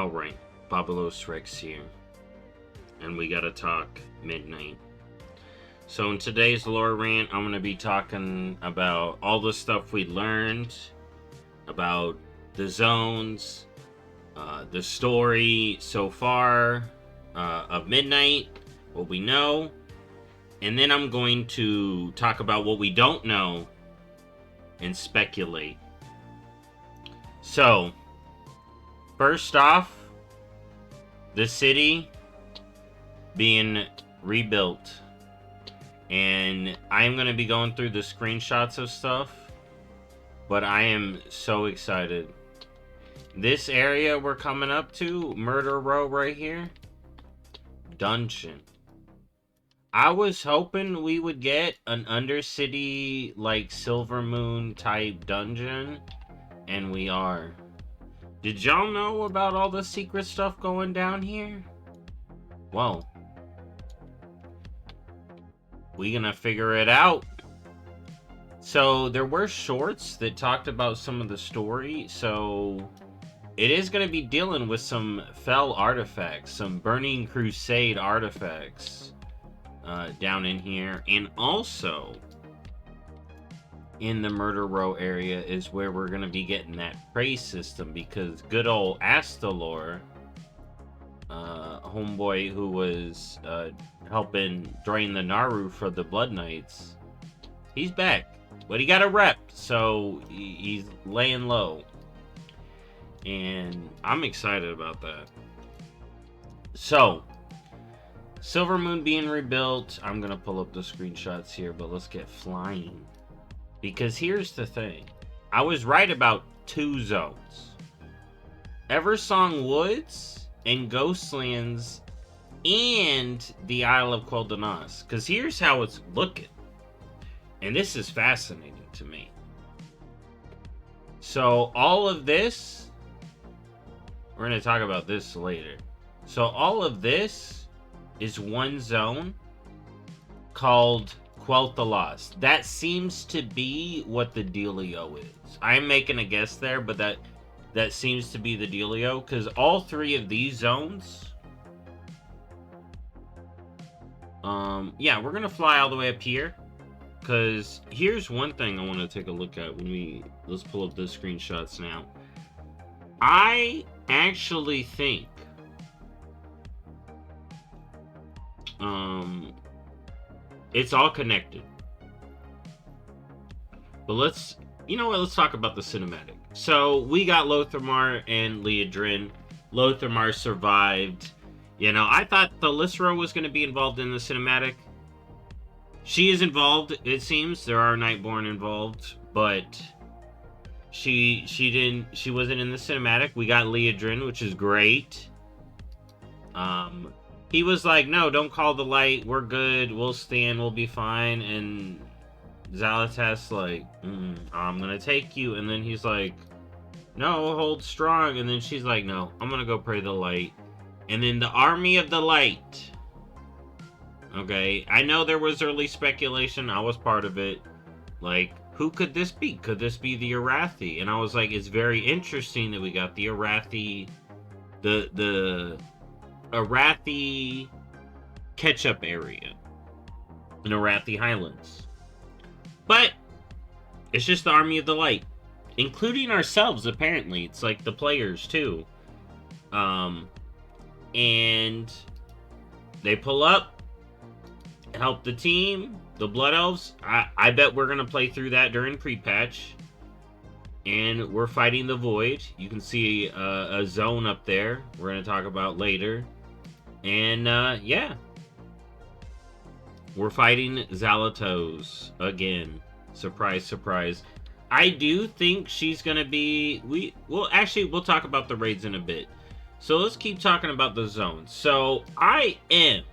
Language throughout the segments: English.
Alright, BobalosRex here, and we gotta talk midnight. So in today's lore rant, I'm gonna be talking about all the stuff we learned, about the zones, the story so far of Midnight, what we know, and then I'm going to talk about what we don't know and speculate. So, first off, the city being rebuilt. And I am going to be going through the screenshots of stuff, but I am so excited. This area we're coming up to, Murder Row right here, dungeon. I was hoping we would get an Undercity, like, Silvermoon type dungeon, and we are. Did y'all know about all the secret stuff going down here? Well, we gonna figure it out. So there were shorts that talked about some of the story, so it is gonna be dealing with some fell artifacts, some Burning Crusade artifacts down in here, and also in the Murder Row area is where we're gonna be getting that praise system, because good old Astalor, homeboy who was helping drain the Naru for the Blood Knights, he's back, but he got a rep, so he's laying low, and I'm excited about that. So Silvermoon being rebuilt, I'm gonna pull up the screenshots here, but let's get flying, because here's the thing, I was right about two zones: Eversong Woods and Ghostlands, and the Isle of Quel'Danas. Because here's how it's looking, and this is fascinating to me. So all of this, we're going to talk about this later. So all of this is one zone called Quel'Danas. That seems to be what the dealio is. I'm making a guess there, but that seems to be the dealio, because all three of these zones, yeah, we're gonna fly all the way up here, because here's one thing I want to take a look at when let's pull up the screenshots now. I actually think it's all connected, but let's talk about the cinematic. So we got Lothamar and Liadrin. Lothamar survived. I thought the Lysra was going to be involved in the cinematic. She is involved, it seems. There are Nightborn involved, but she wasn't in the cinematic. We got Liadrin, which is great. He was like, no, don't call the light. We're good. We'll stand. We'll be fine. And Zalatas like, I'm gonna take you, and then he's like, no, hold strong, and then she's like, no, I'm gonna go pray the light. And then the army of the light, okay, I know there was early speculation, I was part of it, like, who could this be? Could this be the Arathi? And I was like, it's very interesting that we got the Arathi, the Arathi catch-up area in Arathi Highlands. But it's just the Army of the Light, including ourselves, apparently. It's like the players, too. And they pull up, help the team, the Blood Elves. I bet we're going to play through that during pre-patch. And we're fighting the Void. You can see a zone up there we're going to talk about later. And, yeah. We're fighting Zalatos again. Surprise, surprise. I do think she's gonna be... We'll talk about the raids in a bit. So let's keep talking about the zones. So I am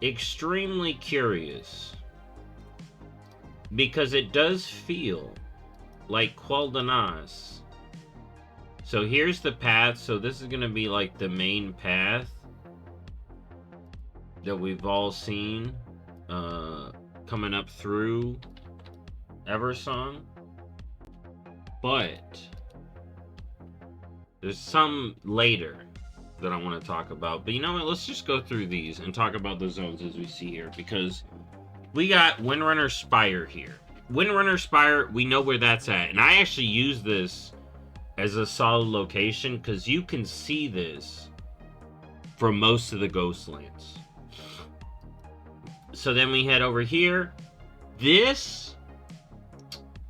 extremely curious, because it does feel like Quel'Danas. So here's the path. So this is gonna be like the main path that we've all seen coming up through Eversong. But There's some later that I want to talk about. But you know what? Let's just go through these and talk about the zones as we see here. Because we got Windrunner Spire here. Windrunner Spire, we know where that's at. And I actually use this as a solid location because you can see this from most of the Ghostlands. So then we head over here. This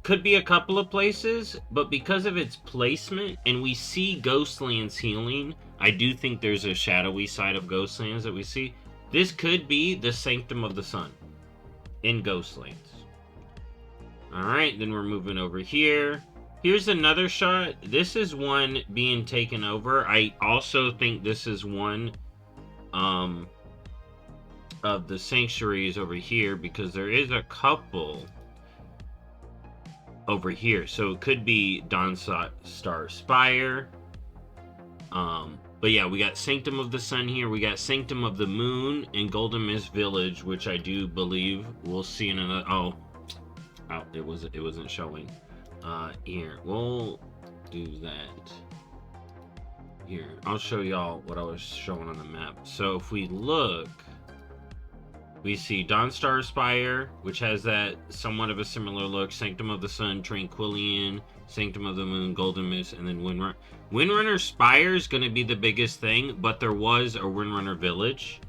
could be a couple of places, but because of its placement, and we see Ghostlands healing, I do think there's a shadowy side of Ghostlands that we see. This could be the Sanctum of the Sun in Ghostlands. Alright, then we're moving over here. Here's another shot. This is one being taken over. I also think this is one of the sanctuaries over here, because there is a couple over here. So it could be Dawnstar Spire. But yeah, we got Sanctum of the Sun here. We got Sanctum of the Moon in Golden Mist Village, which I do believe we'll see in another... Oh, it wasn't showing. Here, we'll do that. Here, I'll show y'all what I was showing on the map. So if we look, we see Dawnstar Spire, which has that somewhat of a similar look. Sanctum of the Sun, Tranquillian, Sanctum of the Moon, Golden Mist, and then Windrunner. Windrunner Spire is going to be the biggest thing, but there was a Windrunner Village.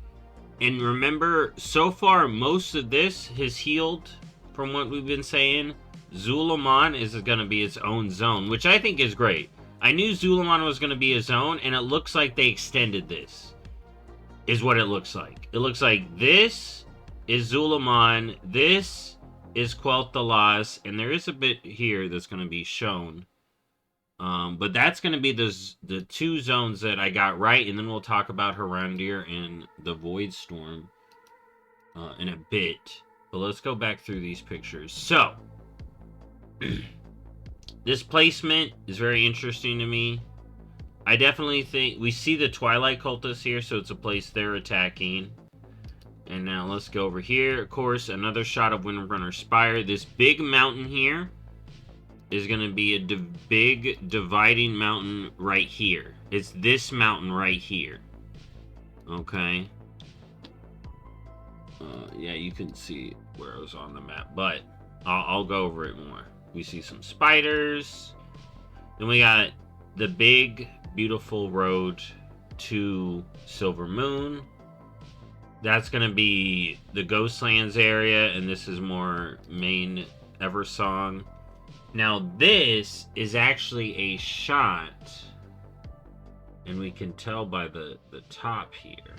And remember, so far, most of this has healed from what we've been saying. Zul'Aman is going to be its own zone, which I think is great. I knew Zul'Aman was going to be a zone, and it looks like they extended this, is what it looks like. It looks like this is Zul'Aman, this is Quel'Thalas, and there is a bit here that's going to be shown. But that's going to be the two zones that I got right, and then we'll talk about Harandir and the Void Storm in a bit. But let's go back through these pictures. So, this placement is very interesting to me. I definitely think we see the Twilight Cultists here, so it's a place they're attacking. And now let's go over here. Of course, another shot of Windrunner Spire. This big mountain here is going to be a big dividing mountain right here. It's this mountain right here. Okay. Yeah, you can see where I was on the map, but I'll go over it more. We see some spiders. Then we got the big, beautiful road to Silvermoon. That's going to be the Ghostlands area, and this is more main Eversong. Now, this is actually a shot, and we can tell by the top here.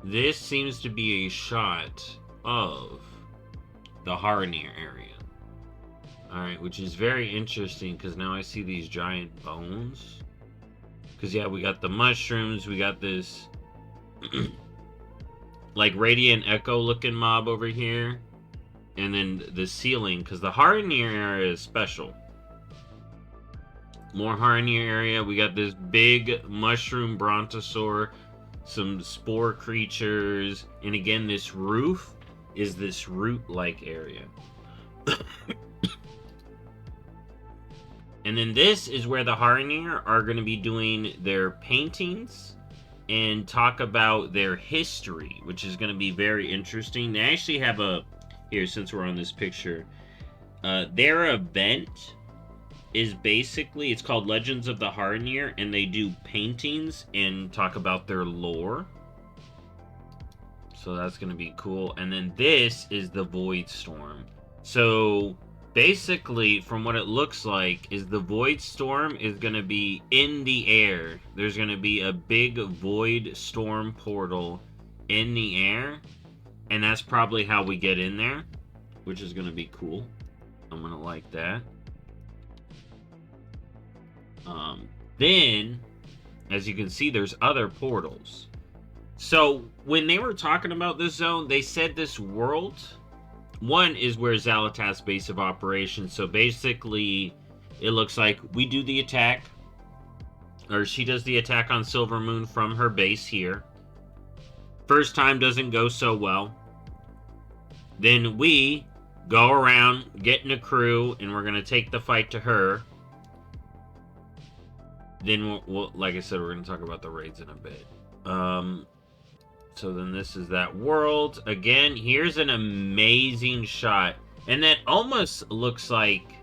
This seems to be a shot of the Harandir area. Alright, which is very interesting because now I see these giant bones. Because, yeah, we got the mushrooms, we got this like Radiant Echo looking mob over here. And then the ceiling, because the Harandir area is special. More Harandir area. We got this big mushroom brontosaur, some spore creatures, and again, this roof is this root-like area. And then this is where the Harandir are going to be doing their paintings and talk about their history, which is going to be very interesting. They actually have a... Here, since we're on this picture, their event is basically, it's called Legends of the Harandir, and they do paintings and talk about their lore. So that's going to be cool. And then this is the Void Storm. So basically, from what it looks like, is the Void Storm is going to be in the air. There's going to be a big Void Storm portal in the air. And that's probably how we get in there, which is going to be cool. I'm going to like that. Then, as you can see, there's other portals. So, when they were talking about this zone, they said this world, one is where Xal'atath's base of operations. So, basically, it looks like we do the attack, or she does the attack on Silvermoon from her base here. First time doesn't go so well. Then we go around, get in a crew, and we're going to take the fight to her. then like I said, we're going to talk about the raids in a bit. So then this is that world. Again, here's an amazing shot. And that almost looks like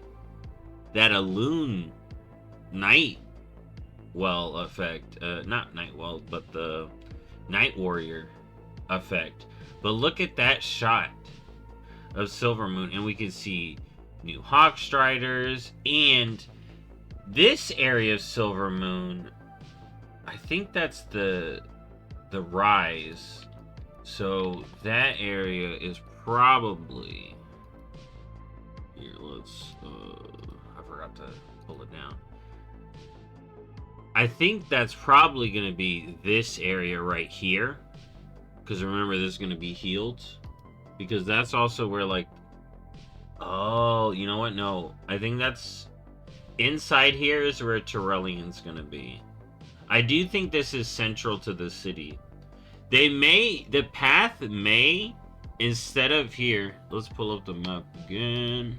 that Alune Night Well effect. Not Night Well, but the Night Warrior effect. But look at that shot of Silvermoon. And we can see new Hawk Striders. And this area of Silvermoon, I think that's the rise. So that area is probably here. Let's I forgot to pull it down. I think that's probably going to be this area right here, because remember, this is going to be healed, because that's also where, like, oh, you know what, no, I think that's inside here is where Tyrellian's going to be. I do think this is central to the city. The path may, instead of here, let's pull up the map again.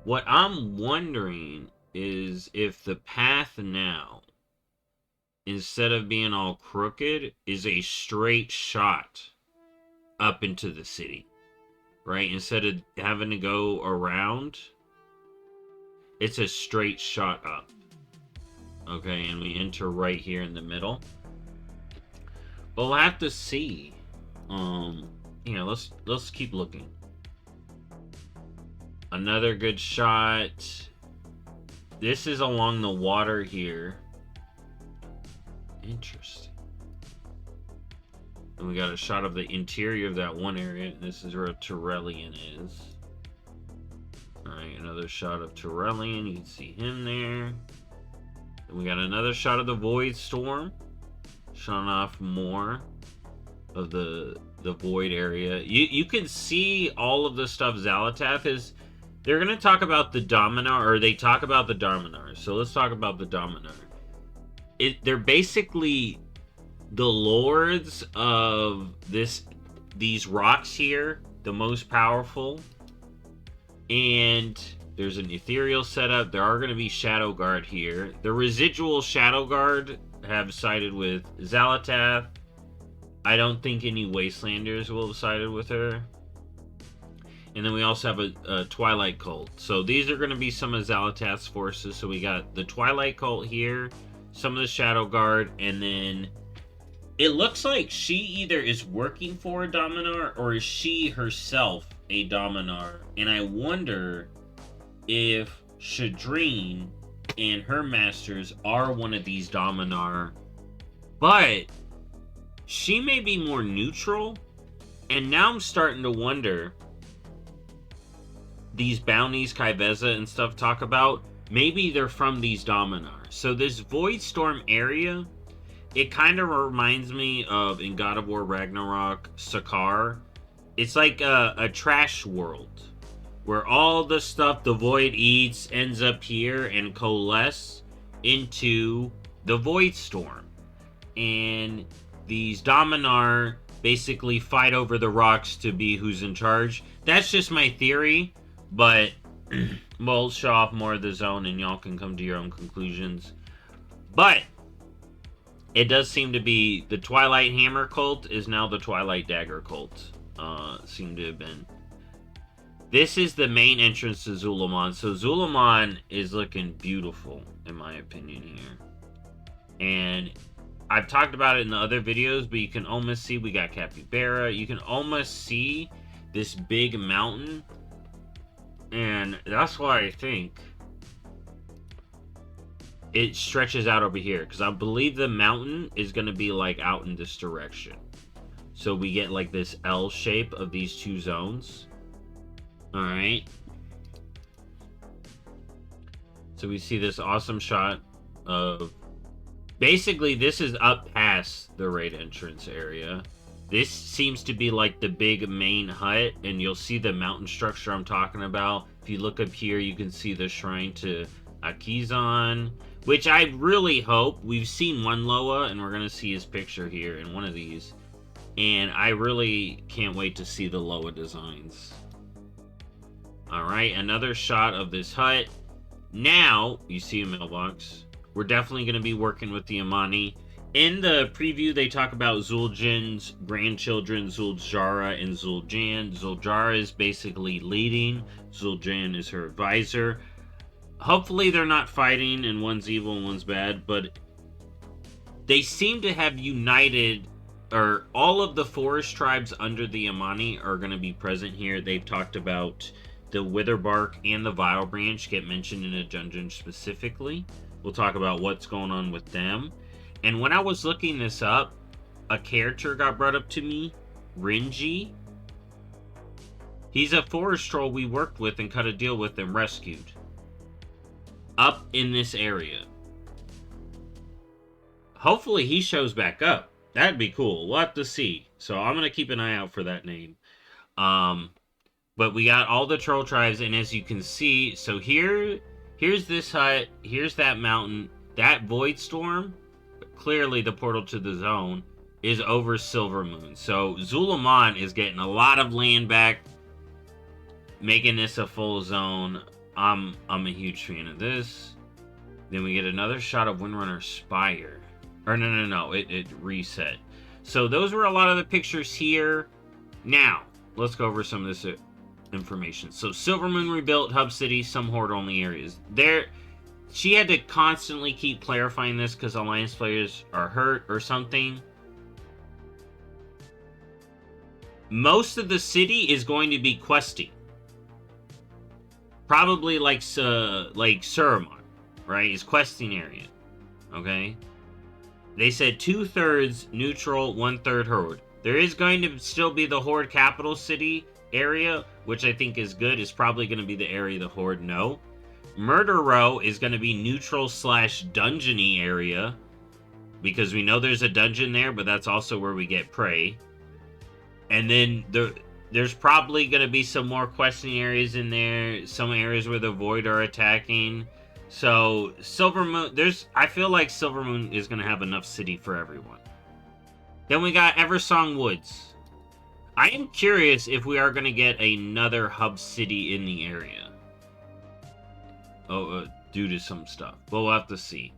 What I'm wondering is if the path now, instead of being all crooked, is a straight shot up into the city, right? Instead of having to go around, it's a straight shot up. Okay, and we enter right here in the middle. But we'll have to see. Yeah, let's keep looking. Another good shot. This is along the water here. Interesting. And we got a shot of the interior of that one area. This is where Tyrellian is. Alright, another shot of Tyrellian. You can see him there. And we got another shot of the Void Storm, showing off more of the Void area. You can see all of the stuff Xal'atath is. They're going to talk about the Dominar, or they talk about the Dominar. So let's talk about the Dominar. They're basically the lords of these rocks here, the most powerful. And there's an ethereal setup. There are going to be Shadow Guard here. The residual Shadow Guard have sided with Xal'atath. I don't think any Wastelanders will have sided with her. And then we also have a Twilight Cult. So these are going to be some of Xal'atath's forces. So we got the Twilight Cult here, some of the Shadow Guard, and then it looks like she either is working for a Dominar or is she herself a Dominar. And I wonder if Shadreen and her masters are one of these Dominar. But she may be more neutral. And now I'm starting to wonder, these bounties Kai'Veza and stuff talk about, maybe they're from these Dominar. So this Void Storm area, it kind of reminds me of, in God of War Ragnarok, Sakaar. It's like a trash world, where all the stuff the Void eats ends up here and coalesce into the Void Storm. And these Dominar basically fight over the rocks to be who's in charge. That's just my theory, but we'll show off more of the zone and y'all can come to your own conclusions. But it does seem to be the Twilight Hammer cult is now the Twilight Dagger cult. Seem to have been. This is the main entrance to Zul'Aman. So Zul'Aman is looking beautiful, in my opinion, here. And I've talked about it in the other videos, but you can almost see we got Capybara. You can almost see this big mountain. And that's why I think it stretches out over here. Because I believe the mountain is going to be like out in this direction. So we get like this L shape of these two zones. Alright. So we see this awesome shot of... Basically, this is up past the raid entrance area. This seems to be like the big main hut, and you'll see the mountain structure I'm talking about. If you look up here, you can see the shrine to Akizan, which I really hope. We've seen one Loa, and we're going to see his picture here in one of these. And I really can't wait to see the Loa designs. Alright, another shot of this hut. Now, you see a mailbox. We're definitely going to be working with the Amani. In the preview, they talk about Zul'Jin's grandchildren, Zul'Jara and Zul'Jan. Zul'Jara is basically leading. Zul'Jan is her advisor. Hopefully they're not fighting and one's evil and one's bad, but they seem to have united, or all of the forest tribes under the Amani are going to be present here. They've talked about the Witherbark and the Vile Branch get mentioned in a dungeon specifically. We'll talk about what's going on with them. And when I was looking this up, a character got brought up to me, Renji. He's a forest troll we worked with and cut a deal with and rescued. Up in this area. Hopefully he shows back up. That'd be cool. We'll have to see. So I'm going to keep an eye out for that name. But we got all the troll tribes, and as you can see, so here's this hut, here's that mountain, that void storm, clearly the portal to the zone, is over Silvermoon. So Zul'Aman is getting a lot of land back, making this a full zone. I'm a huge fan of this. Then we get another shot of Windrunner Spire. Or no, it reset. So those were a lot of the pictures here. Now, let's go over some of this information. So Silvermoon rebuilt hub city, some horde only areas. She had to constantly keep clarifying this because Alliance players are hurt or something. Most of the city is going to be questing. Probably like Zul'Aman, right? Is questing area. Okay? They said 2/3 neutral, 1/3 horde. There is going to still be the horde capital city area, which I think is good. It's probably going to be the area the horde know. Murder Row is going to be neutral / dungeony area, because we know there's a dungeon there, but that's also where we get prey. And then there's probably going to be some more questing areas in there, some areas where the Void are attacking. So Silvermoon, I feel like Silvermoon is going to have enough city for everyone. Then we got Eversong Woods. I am curious if we are going to get another hub city in the area. Due to some stuff. But we'll have to see.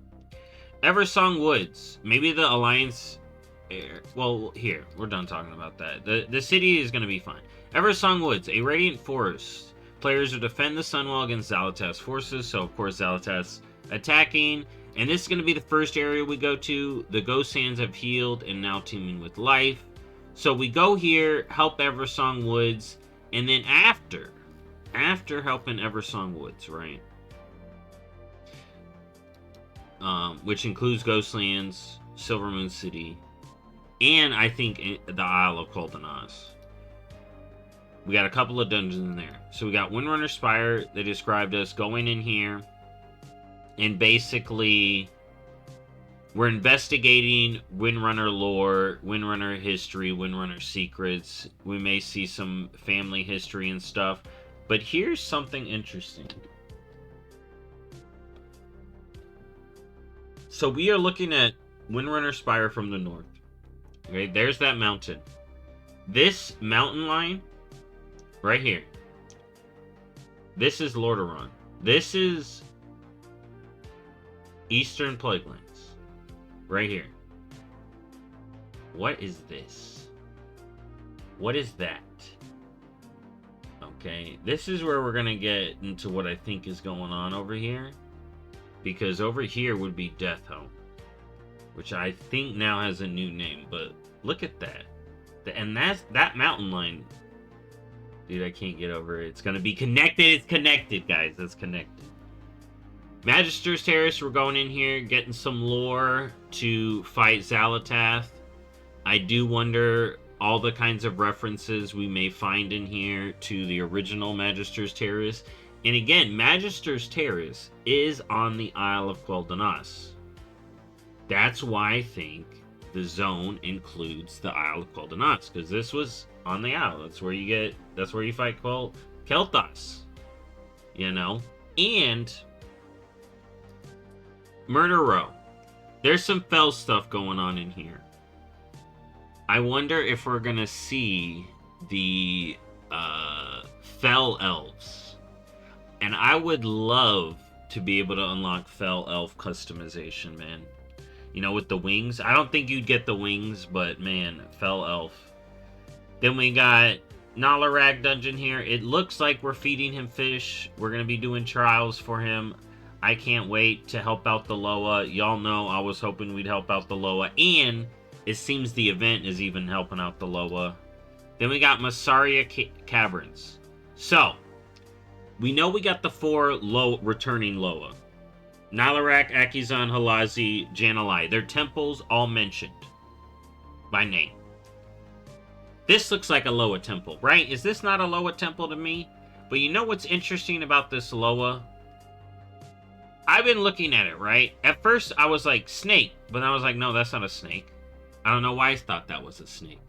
Eversong Woods. Maybe the Alliance... Well, here. We're done talking about that. The city is going to be fine. Eversong Woods. A radiant forest. Players will defend the Sunwell against Xal'atath's forces. So, of course, Xal'atath's attacking. And this is going to be the first area we go to. The Ghostlands have healed and now teeming with life. So we go here, help Eversong Woods, and then after helping Eversong Woods, right? Which includes Ghostlands, Silvermoon City, and I think the Isle of Koldanas. We got a couple of dungeons in there. So we got Windrunner Spire. They described us going in here, and basically we're investigating Windrunner lore, Windrunner history, Windrunner secrets. We may see some family history and stuff. But here's something interesting. So we are looking at Windrunner Spire from the north. Okay, there's that mountain. This mountain line, right here. This is Lordaeron. This is Eastern Plaguelands. Right here. What is this? What is that? Okay, this is where we're gonna get into what I think is going on over here. Because over here would be Deathhome, which I think now has a new name, but look at that. And that mountain line. Dude, I can't get over it. It's gonna be connected. It's connected, guys. It's connected. Magister's Terrace, we're going in here, getting some lore to fight Xal'atath. I do wonder all the kinds of references we may find in here to the original Magister's Terrace. And again, Magister's Terrace is on the Isle of Koldanas. That's why I think the zone includes the Isle of Koldanas, because this was on the Isle. That's where you fight Kel'Thas. You know? And Murder Row. There's some fell stuff going on in here. I wonder if we're gonna see the fell elves. And I would love to be able to unlock Fell Elf customization, man. You know, with the wings. I don't think you'd get the wings, but man, Fell Elf. Then we got Nalarag dungeon here. It looks like we're feeding him fish. We're going to be doing trials for him. I can't wait to help out the Loa. Y'all know I was hoping we'd help out the Loa. And it seems the event is even helping out the Loa. Then we got Masaria Caverns. So, we know we got the 4 returning Loa. Nalarak, Akizan, Halazi, Janalai. Their temples all mentioned by name. This looks like a Loa temple, right? Is this not a Loa temple to me? But you know what's interesting about this Loa? I've been looking at it, right? At first, I was like, snake. But I was like, no, that's not a snake. I don't know why I thought that was a snake.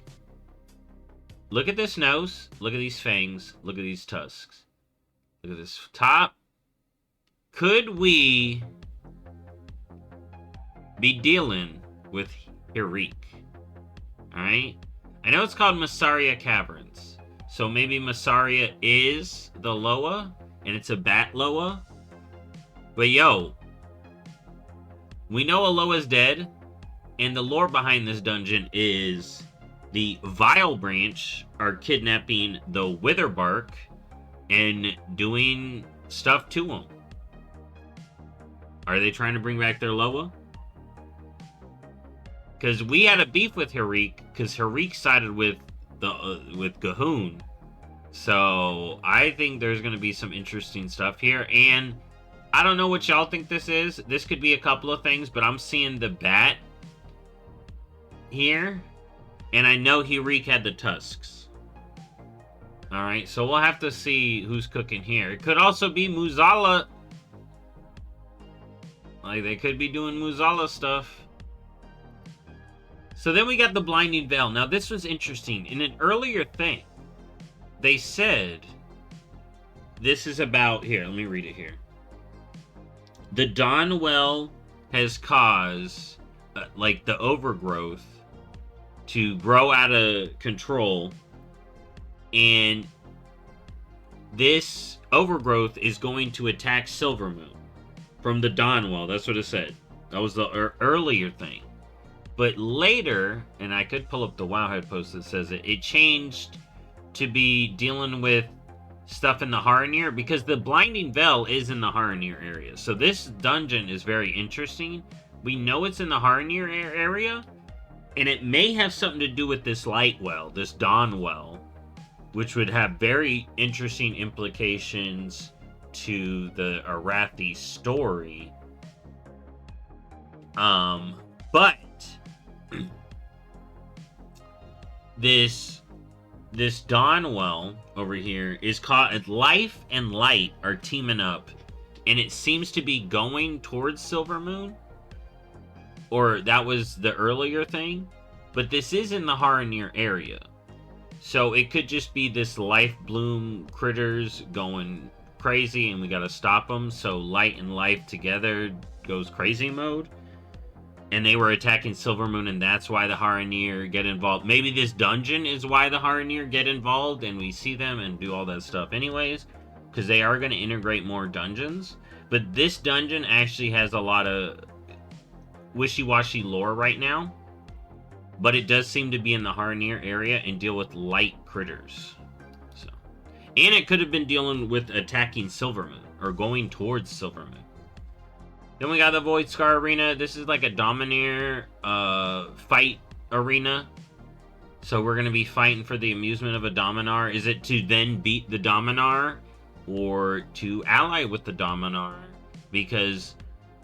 Look at this nose. Look at these fangs. Look at these tusks. Look at this top. Could we be dealing with Hirik? Alright? I know it's called Masaria Caverns. So maybe Masaria is the Loa, and it's a bat Loa. But yo, we know a Loa's dead, and the lore behind this dungeon is the Vile Branch are kidnapping the Witherbark and doing stuff to them. Are they trying to bring back their Loa? Because we had a beef with Hirik, because Hirik sided with Gahoon. So I think there's going to be some interesting stuff here. And I don't know what y'all think this is. This could be a couple of things, but I'm seeing the bat here. And I know Hirik had the tusks. Alright, so we'll have to see who's cooking here. It could also be Muzala. Like, they could be doing Muzala stuff. So then we got the Blinding Veil. Now, this was interesting. In an earlier thing, they said this is about... Here, let me read it here. The Dawnwell has caused, like, the overgrowth to grow out of control. And this overgrowth is going to attack Silvermoon from the Dawnwell. That's what it said. That was the earlier thing. But later, and I could pull up the Wowhead post that says it changed to be dealing with stuff in the Haranir, because the Blinding Veil is in the Haranir area. So this dungeon is very interesting. We know it's in the Haranir area, and it may have something to do with this Light Well, this Dawn Well, which would have very interesting implications to the Arathi story. But this Dawnwell over here is caught. Life and Light are teaming up, and it seems to be going towards Silvermoon, or that was the earlier thing. But this is in the Haranir area, so it could just be this Life Bloom critters going crazy, and we gotta stop them. So Light and Life together goes crazy mode. And they were attacking Silvermoon, and that's why the Haranir get involved. Maybe this dungeon is why the Haranir get involved, and we see them and do all that stuff anyways. Because they are going to integrate more dungeons. But this dungeon actually has a lot of wishy-washy lore right now. But it does seem to be in the Haranir area and deal with light critters. So, and it could have been dealing with attacking Silvermoon, or going towards Silvermoon. Then we got the Void Scar Arena. This is like a Domineer fight arena. So we're going to be fighting for the amusement of a Dominar. Is it to then beat the Dominar, or to ally with the Dominar? Because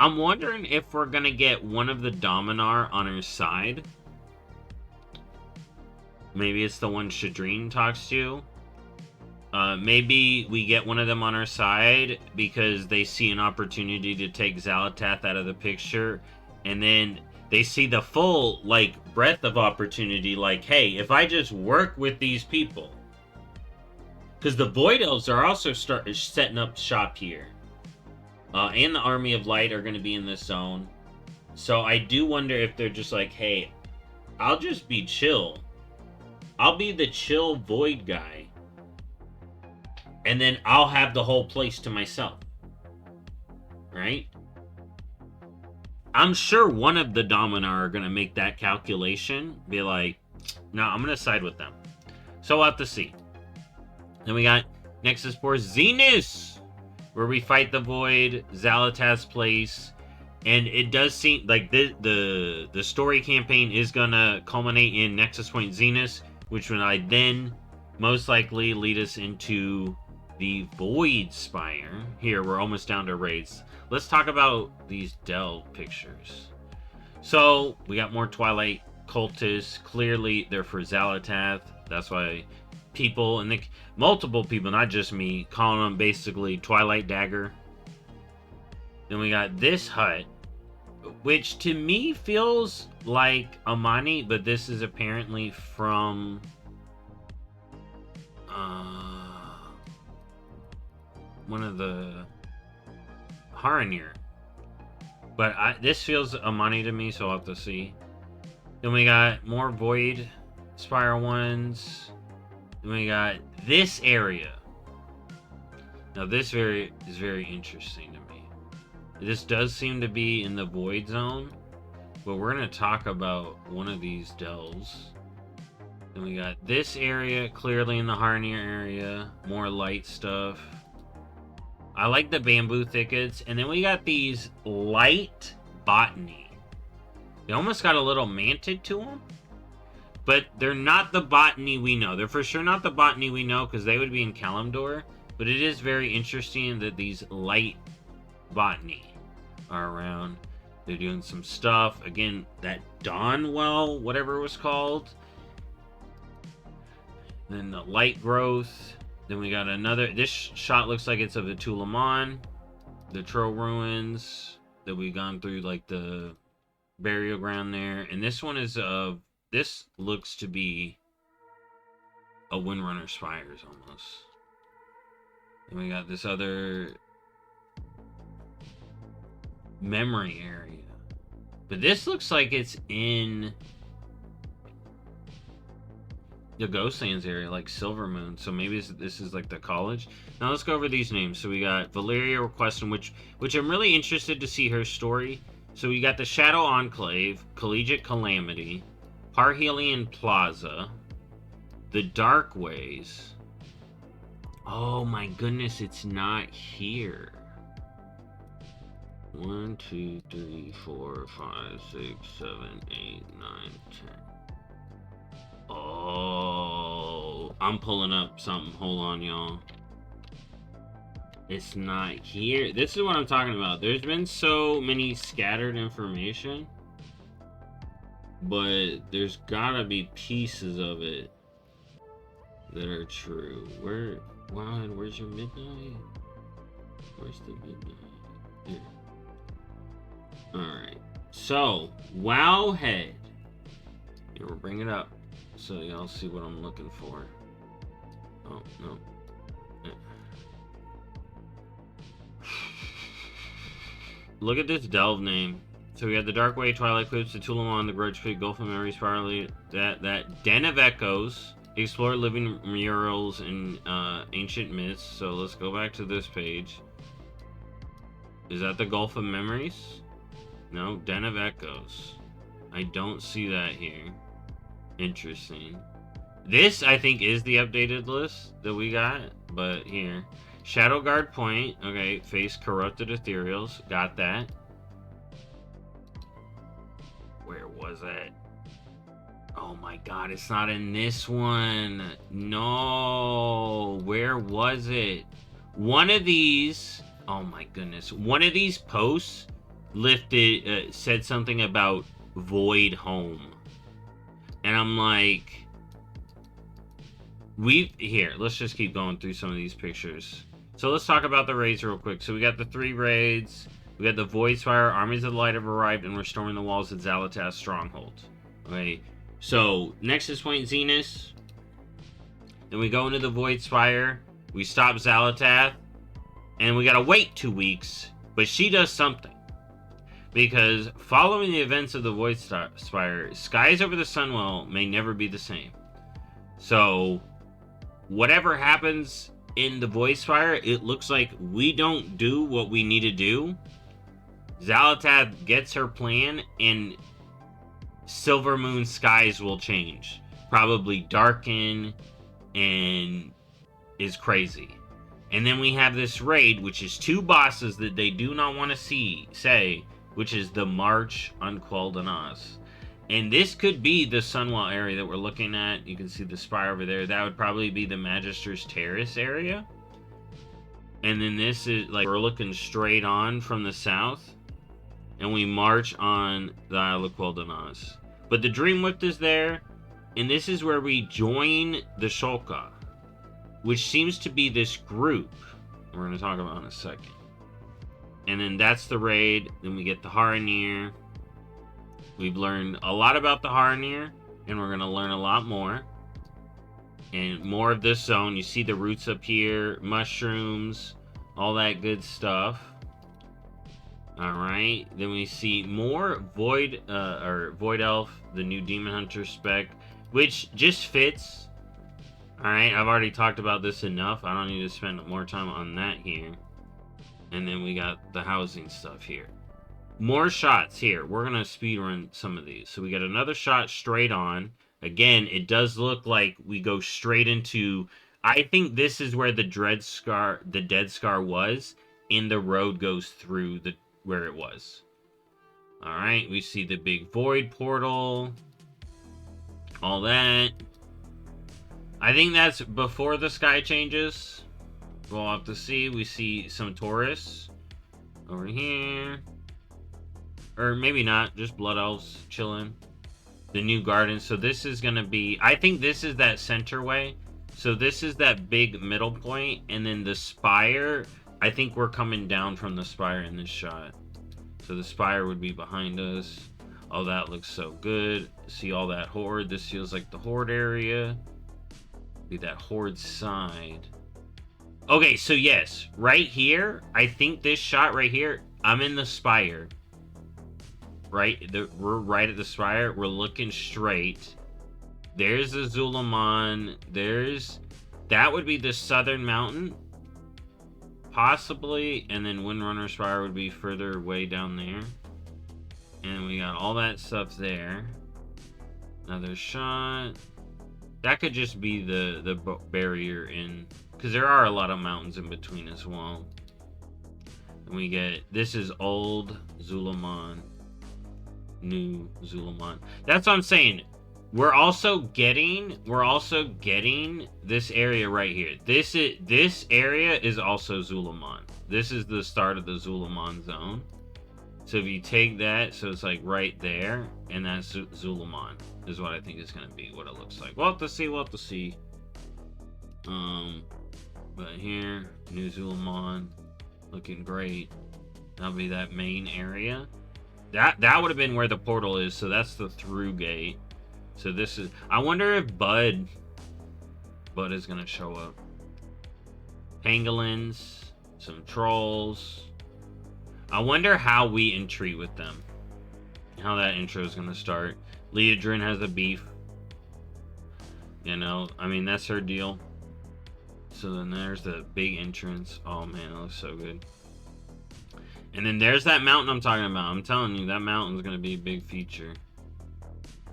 I'm wondering if we're going to get one of the Dominar on our side. Maybe it's the one Shadreen talks to. Maybe we get one of them on our side because they see an opportunity to take Xal'atath out of the picture, and then they see the full, like, breadth of opportunity, like, hey, if I just work with these people, because the Void Elves are also setting up shop here, and the Army of Light are going to be in this zone, so I do wonder if they're just like, hey, I'll just be chill. I'll be the chill Void guy. And then I'll have the whole place to myself. right? I'm sure one of the Dominar are going to make that calculation, be like, no, I'm going to side with them. So we'll have to see. Then we got Nexus 4 Zenus, where we fight the Void, Xal'atath's place, and it does seem like the story campaign is going to culminate in Nexus Point Zenus, which would then most likely lead us into the Void Spire. Here, we're almost down to raids. Let's talk about these Delve pictures. So, we got more Twilight cultists. Clearly, they're for Xal'atath. That's why people, and multiple people, not just me, calling them basically Twilight Dagger. Then we got this hut, which to me feels like Amani, but this is apparently from one of the Haranir. But this feels Amani to me, so I'll have to see. Then we got more Void Spire ones. Then we got this area. Now this is very interesting to me. This does seem to be in the Void Zone, but we're going to talk about one of these delves. Then we got this area, clearly in the Haranir area. More light stuff. I like the bamboo thickets. And then we got these light botany. They almost got a little manted to them. But they're not the botany we know. They're for sure not the botany we know, because they would be in Kalimdor. But it is very interesting that these light botany are around. They're doing some stuff. Again, that Dawnwell, whatever it was called. Then the light growth. Then we got another. This shot looks like it's of the Zul'Aman. The Tro ruins that we've gone through, like the burial ground there. And this one is of. This looks to be a Windrunner Spires almost. And we got this other memory area. But this looks like it's in the Ghostlands area, like Silvermoon. So maybe this is like the college. Now let's go over these names. So we got Valeria Requeston, which I'm really interested to see her story. So we got the Shadow Enclave, Collegiate Calamity, Parhelion Plaza, the Dark Ways. Oh my goodness, it's not here. 1, 2, 3, 4, 5, 6, 7, 8, 9, 10. Oh, I'm pulling up something. Hold on, y'all. It's not here. This is what I'm talking about. There's been so many scattered information, but there's gotta be pieces of it that are true. Where's your midnight? Where's the midnight? Here. Alright. So, Wowhead. Here, we'll bring it up so y'all see what I'm looking for. Oh, no. Look at this delve name. So we got the Darkway, Twilight Cliffs, the Zul'Aman, the Grudge Pit, Gulf of Memories, Farley, that Den of Echoes, explore living murals and ancient myths. So let's go back to this page. Is that the Gulf of Memories? No, Den of Echoes. I don't see that here. Interesting. This, I think, is the updated list that we got, but here. Shadowguard Point. Okay, face corrupted ethereals. Got that. Where was it? Oh my god, it's not in this one. No. Where was it? One of these. Oh my goodness. One of these posts said something about Void Home. And I'm like, here, let's just keep going through some of these pictures. So let's talk about the raids real quick. So we got the 3 raids. We got the Void Spire. Armies of the Light have arrived and restoring the walls at Xal'atath's stronghold. Okay, so Nexus Point Zenus. Then we go into the Void Spire. We stop Xal'atath. And we gotta wait 2 weeks. But she does something. Because following the events of the Void Spire, skies over the Sunwell may never be the same. So, whatever happens in the Void Spire, it looks like we don't do what we need to do. Xal'atath gets her plan, and Silvermoon skies will change. Probably darken, and is crazy. And then we have this raid, which is 2 bosses that they do not want to say, which is the March on Quel'Danas. And this could be the Sunwell area that we're looking at. You can see the spire over there. That would probably be the Magister's Terrace area. And then this is, like, we're looking straight on from the south. And we march on the Isle of Quel'Danas. But the Dreamwhip is there. And this is where we join the Shulka, which seems to be this group we're going to talk about in a second. And then that's the raid. Then we get the Haranir. We've learned a lot about the Haranir, and we're going to learn a lot more. And more of this zone. You see the roots up here, mushrooms, all that good stuff. Alright, then we see more Void Elf, the new Demon Hunter spec, which just fits. Alright, I've already talked about this enough. I don't need to spend more time on that here. And then we got the housing stuff here. More shots here. We're going to speedrun some of these. So we got another shot straight on. Again, it does look like we go straight into... I think this is where the Dead Scar was. And the road goes through where it was. Alright, we see the big void portal. All that. I think that's before the sky changes. We'll have to see. We see some tourists over here. Or maybe not, just blood elves chilling. The new garden. So this is going to be... I think this is that center way. So this is that big middle point. And then the spire... I think we're coming down from the spire in this shot. So the spire would be behind us. Oh, that looks so good. See all that horde. This feels like the horde area. Be that horde side. Okay, so yes. Right here. I think this shot right here. I'm in the spire. Right, we're right at the spire. We're looking straight. There's the Zul'Aman. That would be the southern mountain, possibly, and then Windrunner Spire would be further way down there. And we got all that stuff there. Another shot. That could just be the barrier in, because there are a lot of mountains in between as well. And we get, this is old Zul'Aman. New Zul'Aman. That's what I'm saying. We're also getting this area right here. This area is also Zul'Aman. This is the start of the Zul'Aman zone. So if you take that, so it's like right there, and that's Zul'Aman is what I think is gonna be what it looks like. We'll have to see. But here, new Zul'Aman, looking great. That'll be that main area. That would have been where the portal is, so that's the through gate. So this is... I wonder if Bud is going to show up. Pangolins, some trolls. I wonder how we entreat with them. How that intro is going to start. Leodrin has a beef. You know, I mean, that's her deal. So then there's the big entrance. Oh man, it looks so good. And then there's that mountain I'm talking about. I'm telling you, that mountain's going to be a big feature.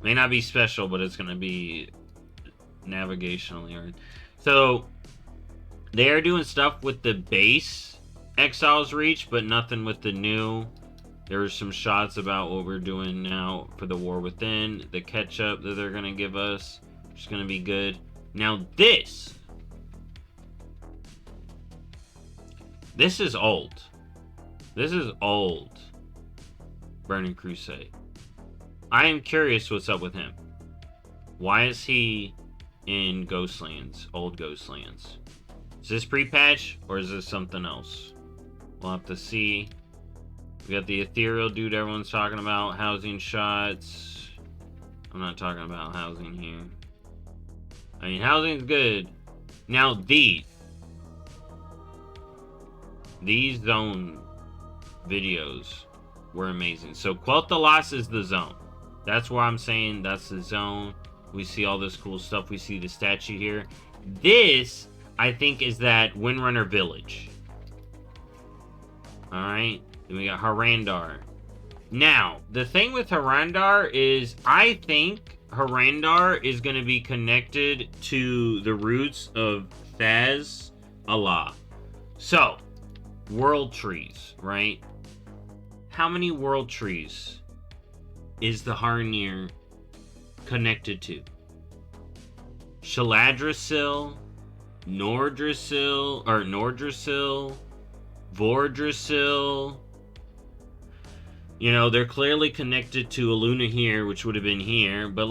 May not be special, but it's going to be navigationally. So, they are doing stuff with the base Exiles Reach, but nothing with the new. There were some shots about what we're doing now for the War Within. The catch-up that they're going to give us, which is going to be good. Now, this is old. This is old Burning Crusade. I am curious what's up with him. Why is he in Ghostlands, old Ghostlands? Is this pre-patch or is this something else? We'll have to see. We got the ethereal dude everyone's talking about. Housing shots. I'm not talking about housing here. I mean, housing's good. Now, these zone videos were amazing. So Quel'Thalas is the zone. That's why I'm saying that's the zone. We see all this cool stuff. We see the statue here. This, I think, is that Windrunner Village. Alright. Then we got Harandar. Now, the thing with Harandar is I think Harandar is going to be connected to the roots of Thaz Allah. So, world trees, right? How many world trees is the Harnir connected to? Shaladrisil, Nordrasil, Vordrasil. You know, they're clearly connected to Aluna here, which would have been here, but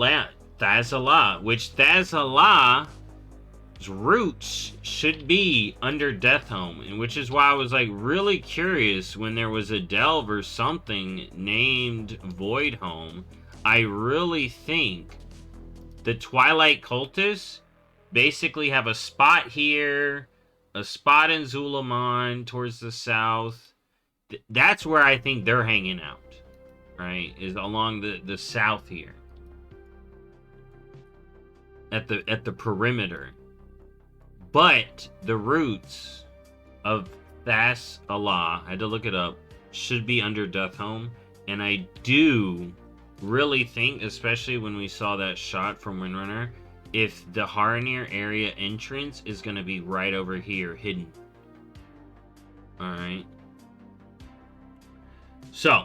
Thaz-Allah, which Thaz-Allah's roots should be under Deathhome, and which is why I was like really curious when there was a delve or something named Voidhome. I really think the Twilight Cultists basically have a spot here, a spot in Zul'Aman towards the south. That's where I think they're hanging out, right? Is along the south here, at the perimeter. But the roots of Thas Allah, I had to look it up, should be under Deathhome, and I do really think, especially when we saw that shot from Windrunner, if the Harnir area entrance is going to be right over here, hidden. Alright. So,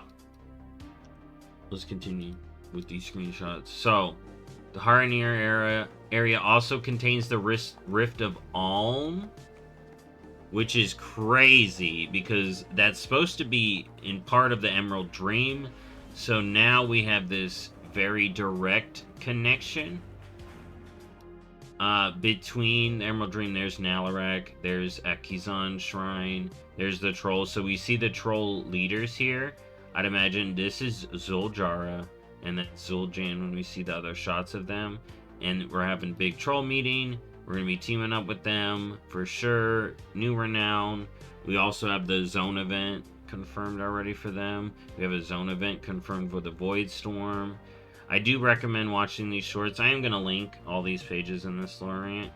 let's continue with these screenshots. So, the Harnir area also contains the Rift of Alm, which is crazy because that's supposed to be in part of the Emerald Dream. So now we have this very direct connection between the Emerald Dream. There's Nalarak, there's Akizan Shrine, there's the Trolls. So we see the Troll leaders here. I'd imagine this is Zuljara, and then Zul'Jan when we see the other shots of them. And we're having big Troll meeting. We're going to be teaming up with them for sure. New Renown. We also have the Zone event confirmed already for them. We have a Zone event confirmed for the Void Storm. I do recommend watching these shorts. I am going to link all these pages in this lore rant.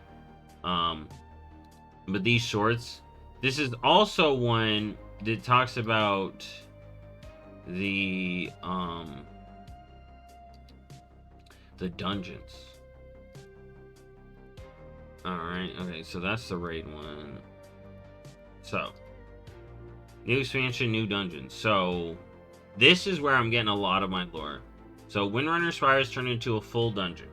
But these shorts, this is also one that talks about the dungeons. Alright, okay, so that's the raid one. So, new expansion, new dungeons. So, this is where I'm getting a lot of my lore. So, Windrunner Spires turn into a full dungeon,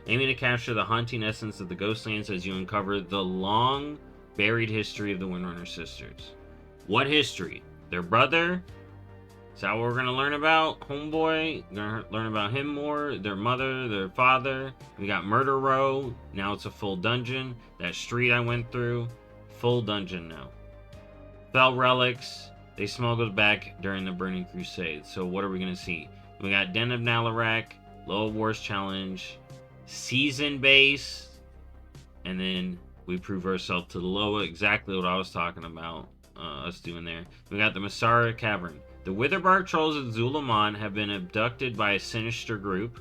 aiming to capture the haunting essence of the Ghostlands as you uncover the long buried history of the Windrunner sisters. What history? Their brother? Is that what we're going to learn about? Homeboy? Going to learn about him more? Their mother? Their father? We got Murder Row. Now it's a full dungeon. That street I went through. Full dungeon now. Fell relics. They smuggled back during the Burning Crusade. So what are we going to see? We got Den of Nalarak. Low Wars Challenge. Season base. And then we prove ourselves to the Loa. Exactly what I was talking about. Us doing there. We got the Masara Cavern. The Witherbark Trolls of Zul'Aman have been abducted by a sinister group,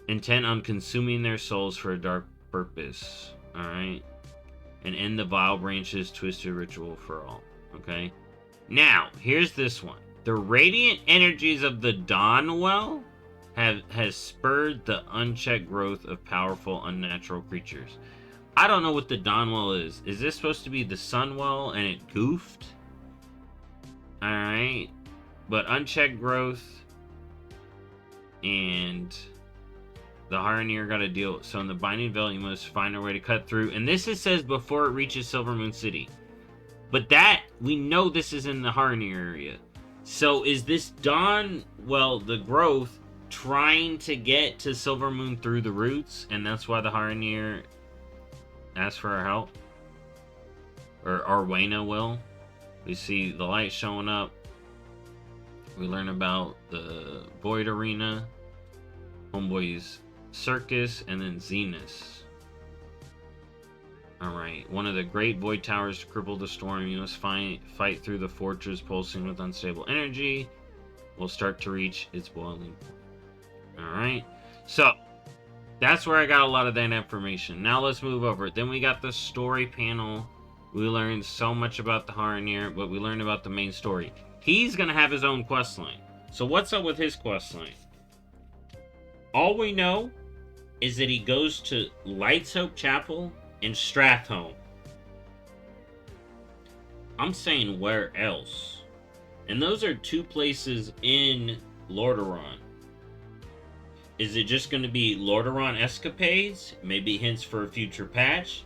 intent on consuming their souls for a dark purpose. Alright? And end the vile branches twisted ritual for all. Okay? Now, here's this one. The radiant energies of the Dawnwell has spurred the unchecked growth of powerful unnatural creatures. I don't know what the Dawnwell is. Is this supposed to be the Sunwell and it goofed? Alright. But unchecked growth and the Harnir got to deal. So in the Binding Veil, you must find a way to cut through. And this, it says, before it reaches Silvermoon City. But that, we know this is in the Harnir area. So is this Dawnwell, the growth, trying to get to Silvermoon through the roots? And that's why the Harnir asked for our help? Or Arwena will? We see the light showing up. We learn about the Void Arena, Homeboy's Circus, and then Zenus. Alright, one of the great Void Towers to cripple the storm. You must fight through the fortress pulsing with unstable energy. Will start to reach its boiling point. Alright, so that's where I got a lot of that information. Now let's move over. Then we got the story panel We learned so much about the Haranir, but we learned about the main story. He's gonna have his own quest line. So what's up with his quest line? All we know is that he goes to Lights Hope Chapel and Strathholme. I'm saying where else? And those are 2 places in Lordaeron. Is it just going to be Lordaeron escapades? Maybe hints for a future patch?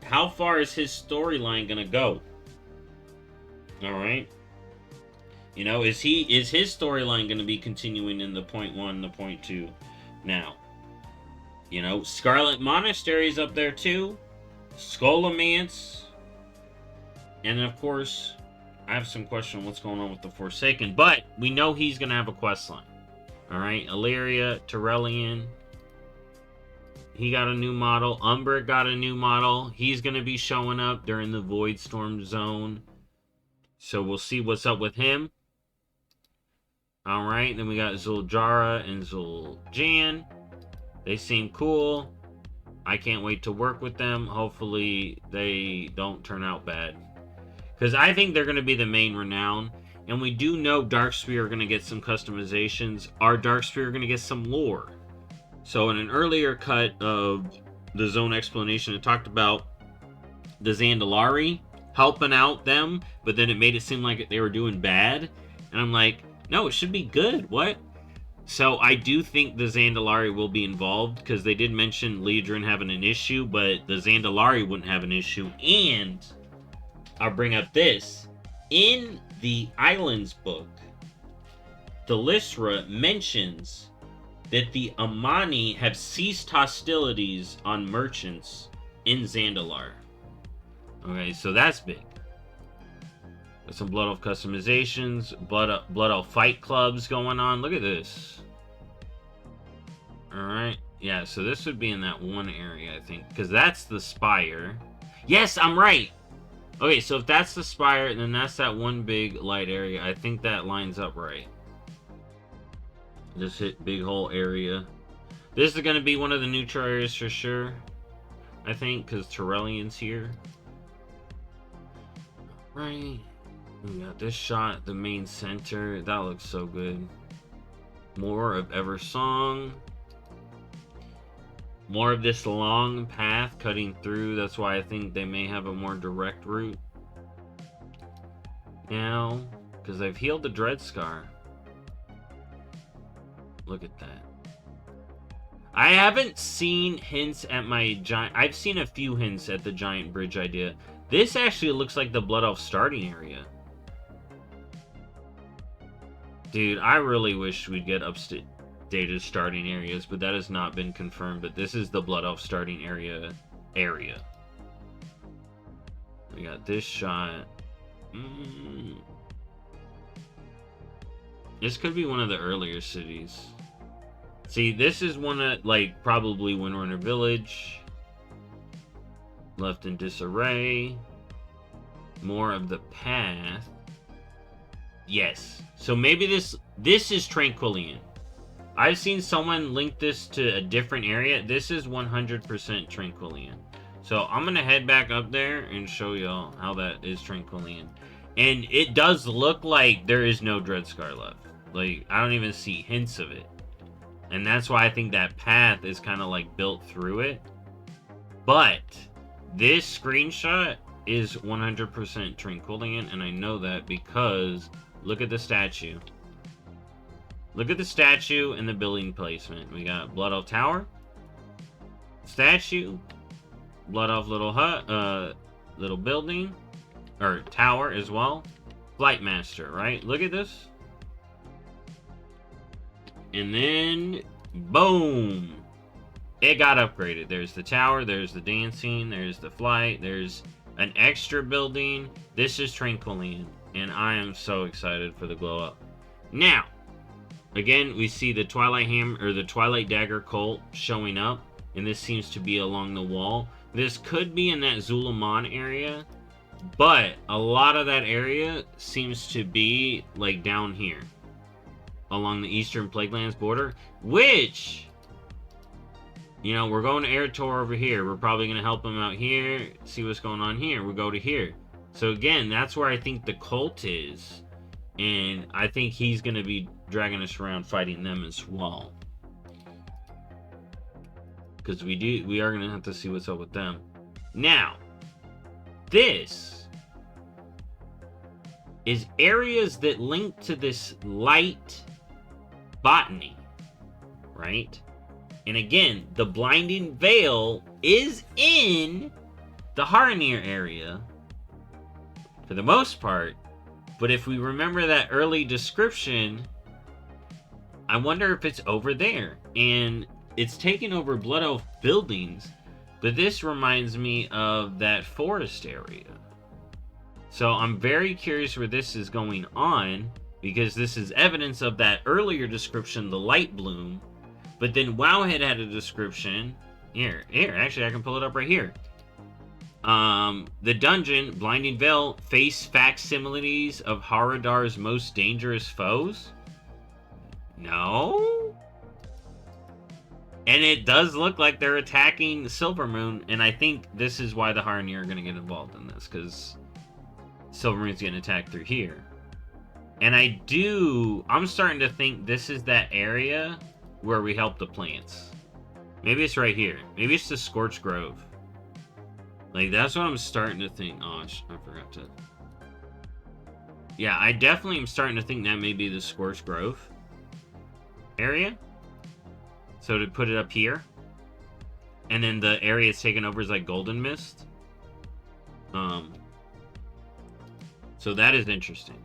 How far is his storyline going to go? Alright. You know, is his storyline going to be continuing in the .1, the .2 now? You know, Scarlet Monastery's up there too. Skullomance. And of course, I have some question on what's going on with the Forsaken. But we know he's going to have a quest line. Alright, Illyria, Tyrellian. He got a new model. Umbra got a new model. He's going to be showing up during the Voidstorm Zone. So we'll see what's up with him. Alright, then we got Zuljara and Zul'Jan. They seem cool. I can't wait to work with them. Hopefully they don't turn out bad. Because I think they're going to be the main renown. And we do know Darkspear are going to get some customizations. Our Darkspear are going to get some lore. So in an earlier cut of the Zone Explanation, it talked about the Zandalari helping out them. But then it made it seem like they were doing bad. And I'm like, no, it should be good. What? So I do think the Zandalari will be involved. Because they did mention Leodrin having an issue. But the Zandalari wouldn't have an issue. And I'll bring up this. In the Islands book, Delisra mentions that the Amani have ceased hostilities on merchants in Zandalar. Okay, so that's big. Got some Blood Elf customizations, Blood Elf fight clubs going on. Look at this. Alright, yeah, so this would be in that one area, I think, because that's the Spire. Yes, I'm right! Okay, so if that's the Spire, then that's that one big light area. I think that lines up right. Just hit big whole area. This is going to be one of the neutral areas for sure. I think, because Tyrellian's here. Right. We got this shot, the main center. That looks so good. More of Eversong. More of this long path cutting through. That's why I think they may have a more direct route now, because they've healed the Dread Scar. Look at that. I haven't seen hints at my giant... I've seen a few hints at the giant bridge idea. This actually looks like the Blood Elf starting area. Dude, I really wish we'd get updated starting areas, but that has not been confirmed. But this is the Blood Elf starting area. We got this shot. This could be one of the earlier cities. See, this is one of, like, probably Windrunner Village. Left in disarray. More of the path. Yes. So maybe this is Tranquillian. I've seen someone link this to a different area. This is 100% Tranquillian. So I'm going to head back up there and show y'all how that is Tranquillian. And it does look like there is no Dreadscar left. Like, I don't even see hints of it. And that's why I think that path is kind of like built through it. But this screenshot is 100% Tranquillian. And I know that because look at the statue. Look at the statue and the building placement. We got Blood Elf Tower, statue, Blood Elf little hut, little building, or tower as well. Flightmaster, right? Look at this. And then, boom! It got upgraded. There's the tower, there's the dancing, there's the flight, there's an extra building. This is Tranquillian, and I am so excited for the glow up. Now, again, we see the Twilight Hammer, or the Twilight Dagger cult showing up, and this seems to be along the wall. This could be in that Zul'Aman area, but a lot of that area seems to be, like, down here. Along the Eastern Plaguelands border, which, You know, we're going to Eritor over here. We're probably going to help him out here. See what's going on here. We'll go to here. So again, that's where I think the cult is. And I think he's going to be dragging us around fighting them as well. Because we are going to have to see what's up with them. Now, this is areas that link to this light botany, right? And again, the blinding veil is in the Haranir area for the most part. But if we remember that early description, I wonder if it's over there. And it's taken over Blood Elf buildings, but this reminds me of that forest area. So I'm very curious where this is going on, because this is evidence of that earlier description, the light bloom. But then Wowhead had a description. Here, actually I can pull it up right here. The dungeon, Blinding Veil, face facsimiles of Haradar's most dangerous foes? No? And it does look like they're attacking Silvermoon, and I think this is why the Haranir are going to get involved in this, because Silvermoon's getting attacked through here. And I'm starting to think this is that area where we help the plants. Maybe it's right here. Maybe it's the Scorched Grove. Like, that's what I'm starting to think. Oh, I forgot to... Yeah, I definitely am starting to think that may be the Scorched Grove area. So to put it up here. And then the area it's taken over is like Golden Mist. So that is interesting.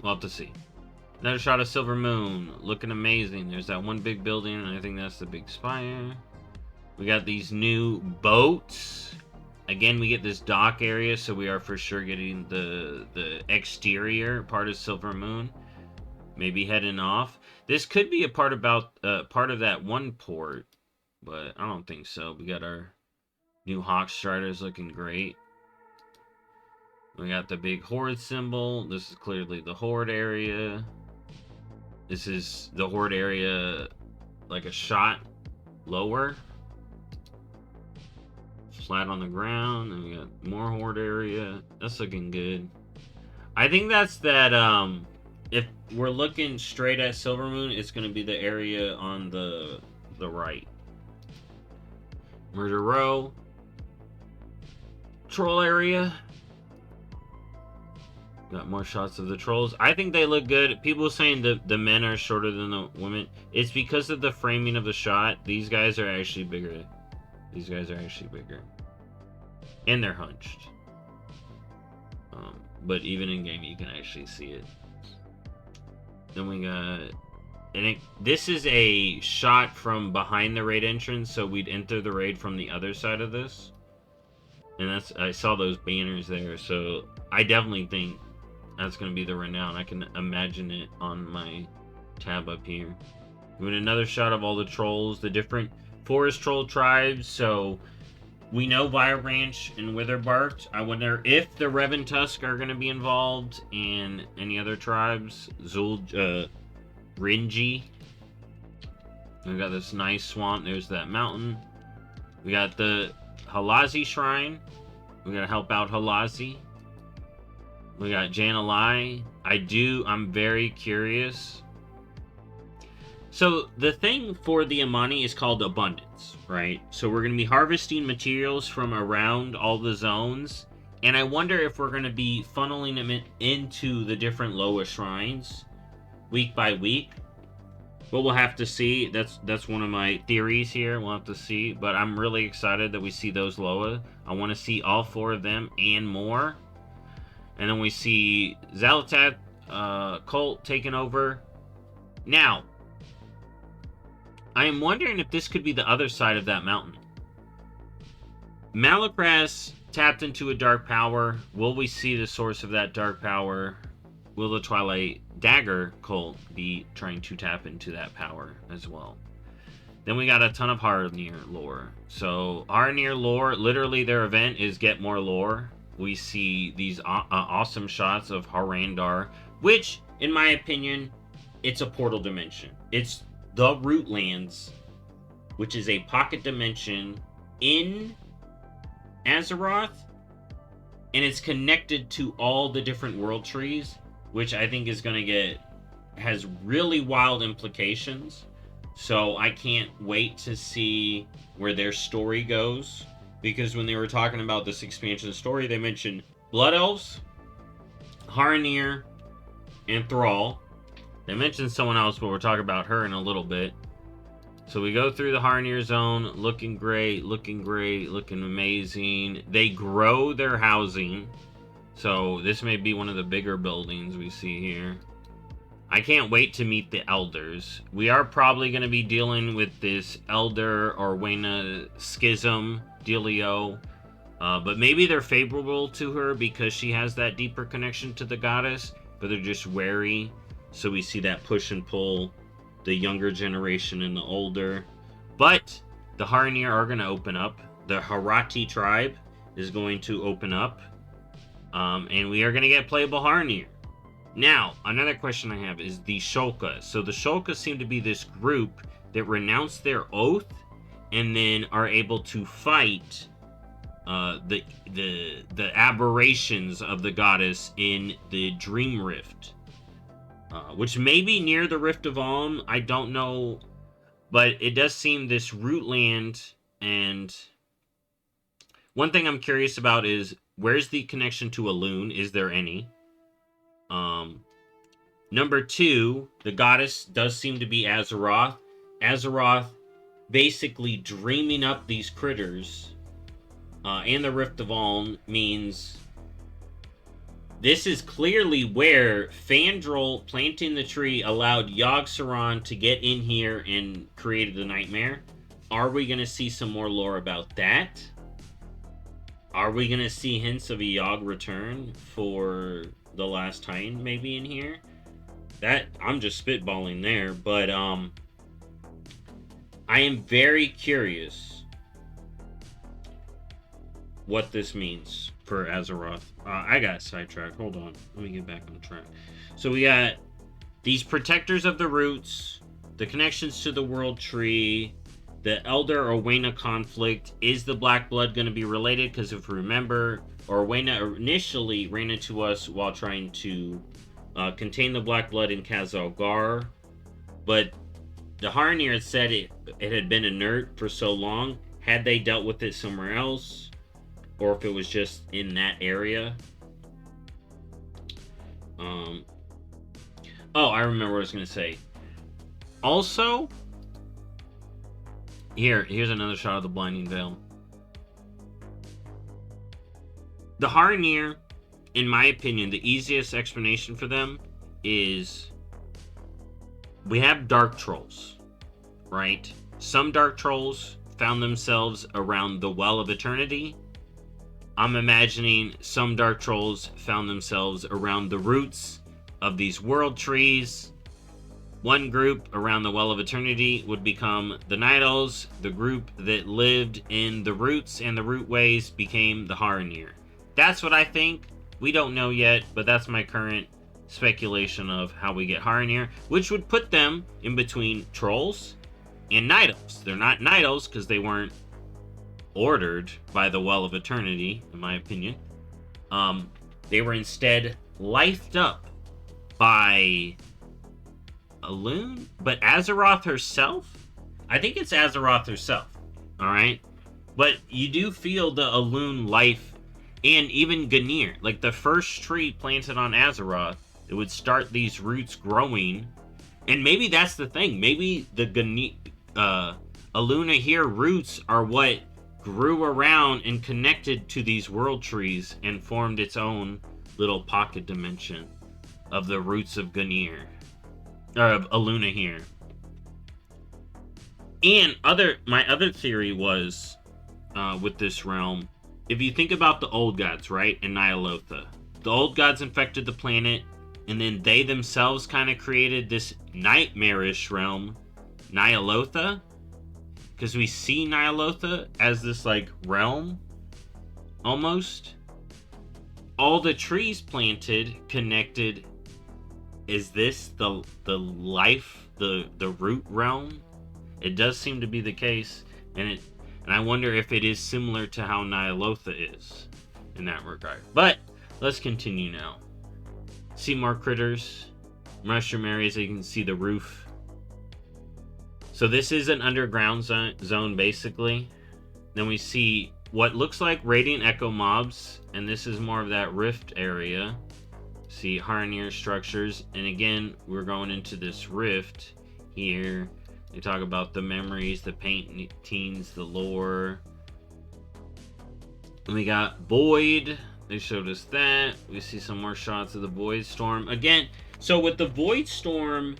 We'll have to see. Another shot of Silvermoon. Looking amazing. There's that one big building, and I think that's the big spire. We got these new boats. Again, we get this dock area, so we are for sure getting the exterior part of Silvermoon. Maybe heading off. This could be a part of that one port, but I don't think so. We got our new Hawk Striders looking great. We got the big Horde symbol. This is clearly the Horde area. This is the Horde area, like a shot lower. Flat on the ground. And we got more Horde area. That's looking good. I think that's that, if we're looking straight at Silvermoon, it's going to be the area on the right. Murder Row. Troll area. Got more shots of the trolls. I think they look good. People saying the men are shorter than the women. It's because of the framing of the shot. These guys are actually bigger. These guys are actually bigger. And they're hunched. But even in game, you can actually see it. Then we got... this is a shot from behind the raid entrance, so we'd enter the raid from the other side of this. And I saw those banners there, so I definitely think that's going to be the Renown. I can imagine it on my tab up here. We had another shot of all the trolls, the different forest troll tribes. So we know Vire Branch and Witherbarked. I wonder if the Reventusk are going to be involved, and any other tribes. Rinji. We got this nice swamp. There's that mountain. We got the Halazi Shrine. We got to help out Halazi. We got Janalai. I'm very curious. So the thing for the Amani is called abundance, right? So we're going to be harvesting materials from around all the zones. And I wonder if we're going to be funneling them into the different Loa shrines week by week. But we'll have to see. That's one of my theories here. We'll have to see. But I'm really excited that we see those Loa. I want to see all 4 of them and more. And then we see Xal'atath cult taking over. Now, I am wondering if this could be the other side of that mountain. Malakras tapped into a dark power. Will we see the source of that dark power? Will the Twilight Dagger cult be trying to tap into that power as well? Then we got a ton of Haranir lore. So Haranir lore, literally their event is get more lore. We see these awesome shots of Harandar, which, in my opinion, it's a portal dimension. It's the Rootlands which is a pocket dimension in Azeroth, and it's connected to all the different world trees, which I think is going to has really wild implications. So I can't wait to see where their story goes, because when they were talking about this expansion story, they mentioned Blood Elves, Haranir, and Thrall. They mentioned someone else, but we'll talk about her in a little bit. So we go through the Haranir zone, looking great, looking amazing. They grow their housing, so this may be one of the bigger buildings we see here. I can't wait to meet the elders. We are probably going to be dealing with this Elder Orwena schism dealio, but maybe they're favorable to her because she has that deeper connection to the goddess, but they're just wary. So we see that push and pull, the younger generation and the older. But the Haranir are going to open up. The Harati tribe is going to open up, and we are going to get playable Haranir. Now, another question I have is the Shulka. So the Shulka seem to be this group that renounce their oath and then are able to fight the aberrations of the goddess in the Dream Rift, which may be near the Rift of Alm. I don't know, but it does seem this root land. And one thing I'm curious about is, where's the connection to Elune? Is there any? Number 2, the goddess does seem to be Azeroth. Azeroth basically dreaming up these critters, and the Rift of Alm means this is clearly where Fandral planting the tree allowed Yogg-Saron to get in here and created the nightmare. Are we going to see some more lore about that? Are we going to see hints of a Yogg return for the Last Titan maybe in here? That, I'm just spitballing there, but I am very curious what this means for Azeroth. I got sidetracked. Hold on. Let me get back on track. So we got these protectors of the roots, the connections to the world tree, the Elder Orwena conflict. Is the Black Blood going to be related? Because if you remember, Orwena initially ran into us while trying to contain the Black Blood in Khazal-Gar, but the Haranir had said it had been inert for so long. Had they dealt with it somewhere else, or if it was just in that area? Oh, I remember what I was going to say. Also, here's another shot of the Blinding Veil. The Haranir, in my opinion, the easiest explanation for them is we have Dark Trolls, right? Some Dark Trolls found themselves around the Well of Eternity. I'm imagining some Dark Trolls found themselves around the roots of these world trees. One group around the Well of Eternity would become the Night Elves. The group that lived in the roots and the rootways became the Haranir. That's what I think. We don't know yet, but that's my current speculation of how we get Haranir, which would put them in between Trolls and Night Elves. They're not Night Elves because they weren't ordered by the Well of Eternity, in my opinion. They were instead lifed up by Elune, but Azeroth herself? I think it's Azeroth herself, alright? But you do feel the Elune life, and even Gnir. Like the first tree planted on Azeroth, it would start these roots growing, and maybe that's the thing. Maybe the Eluna here roots are what grew around and connected to these world trees and formed its own little pocket dimension of the roots of Gnir, or of Eluna here. And my other theory was, with this realm, if you think about the old gods, right, and Ny'alotha, the old gods infected the planet, and then they themselves kind of created this nightmarish realm, Ny'alotha, because we see Ny'alotha as this, like, realm, almost. All the trees planted, connected, is this the life, the root realm? It does seem to be the case, and I wonder if it is similar to how Nyalotha is in that regard. But let's continue now. See more critters, mushroom areas. You can see the roof. So this is an underground zone basically. Then we see what looks like radiant echo mobs, and this is more of that rift area. See Harneer structures, and again we're going into this rift here. They talk about the memories, the paintings, the lore. And we got Void. They showed us that. We see some more shots of the Void Storm again. So with the Void Storm,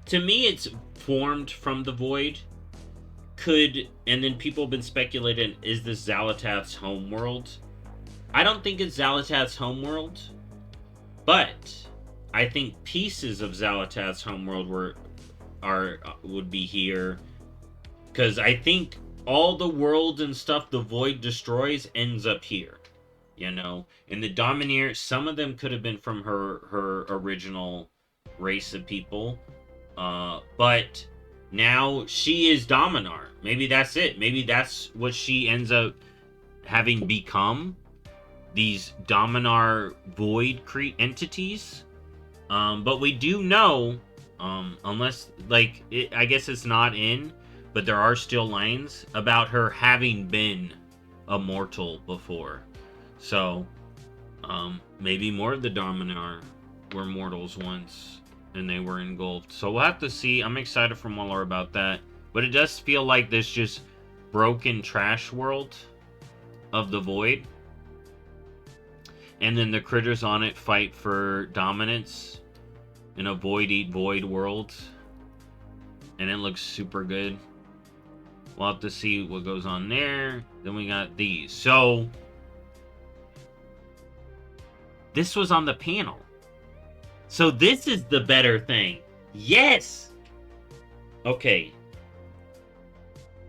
to me it's formed from the Void. And then people have been speculating, is this Xal'atath's homeworld? I don't think it's Xal'atath's homeworld, but I think pieces of Xal'atath's homeworld would be here, because I think all the world and stuff the Void destroys ends up here, you know. And the Domineer, some of them could have been from her original race of people, but now she is Dominar. Maybe that's it. Maybe that's what she ends up having become. These Dominar Void entities. But we do know, unless, like, I guess it's not in, but there are still lines about her having been a mortal before. So, maybe more of the Dominar were mortals once, and they were engulfed. So we'll have to see. I'm excited for more lore about that. But it does feel like this just broken trash world of the Void. And then the critters on it fight for dominance in a Void Eat Void world. And it looks super good. We'll have to see what goes on there. Then we got these. So, this was on the panel. So this is the better thing. Yes! Okay.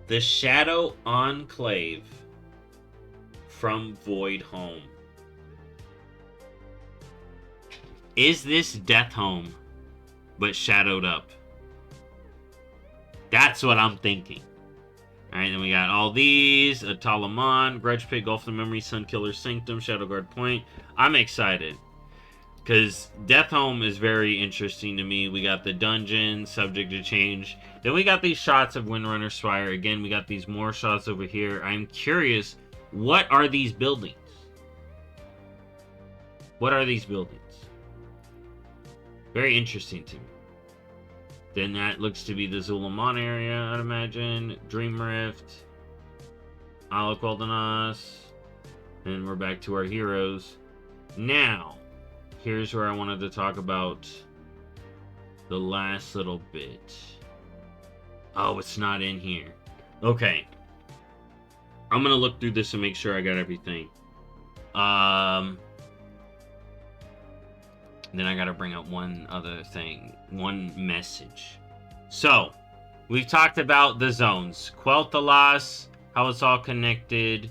The Shadow Enclave from Void Home. Is this Death Home, but shadowed up? That's what I'm thinking. Alright, then we got all these. Atalaman, Grudge Pit, Gulf of Memory, Sunkiller Sanctum, Shadowguard Point. I'm excited, because Death Home is very interesting to me. We got the dungeon, subject to change. Then we got these shots of Windrunner Spire. Again, we got these more shots over here. I'm curious, what are these buildings? What are these buildings? Very interesting to me. Then that looks to be the Zul'Aman area, I'd imagine. Dream Rift. Alec Waldenas. And we're back to our heroes. Now, here's where I wanted to talk about the last little bit. Oh, it's not in here. Okay. I'm gonna look through this and make sure I got everything. Then I gotta bring up one other thing. One message. So, we've talked about the zones. Quel'Thalas, how it's all connected.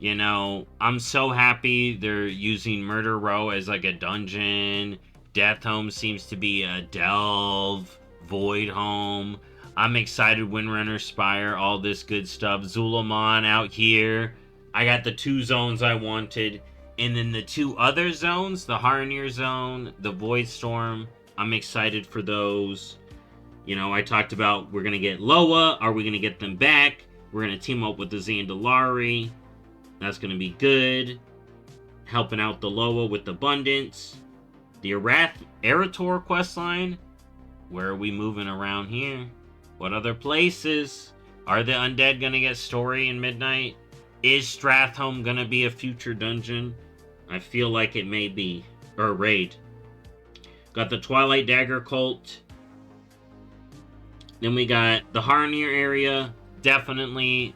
You know, I'm so happy they're using Murder Row as like a dungeon. Death Home seems to be a delve. Void Home. I'm excited. Windrunner Spire, all this good stuff. Zul'Aman out here. I got the 2 zones I wanted. And then the 2 other zones, the Harneer zone, the Void Storm, I'm excited for those. You know, I talked about we're going to get Loa. Are we going to get them back? We're going to team up with the Zandalari. That's going to be good. Helping out the Loa with Abundance. The Erator questline. Where are we moving around here? What other places? Are the undead going to get story in Midnight? Is Strathhome going to be a future dungeon? I feel like it may be. Or raid. Got the Twilight Dagger cult. Then we got the Harneer area. Definitely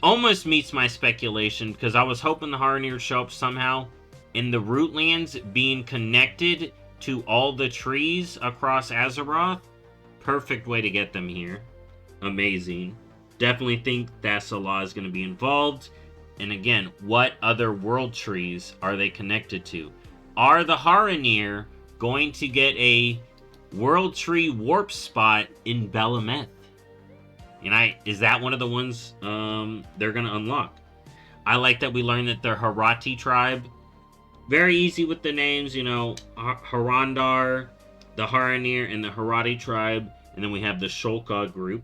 almost meets my speculation, because I was hoping the Harneer would show up somehow. In the Rootlands being connected to all the trees across Azeroth. Perfect way to get them here. Amazing. Definitely think Thassalah is going to be involved. And again, what other world trees are they connected to? Are the Harneer going to get a World Tree Warp Spot in Belemeth. And is that one of the ones they're gonna unlock? I like that we learned that they're Harati tribe. Very easy with the names, you know, Harandar, the Haranir, and the Harati tribe. And then we have the Sholka group.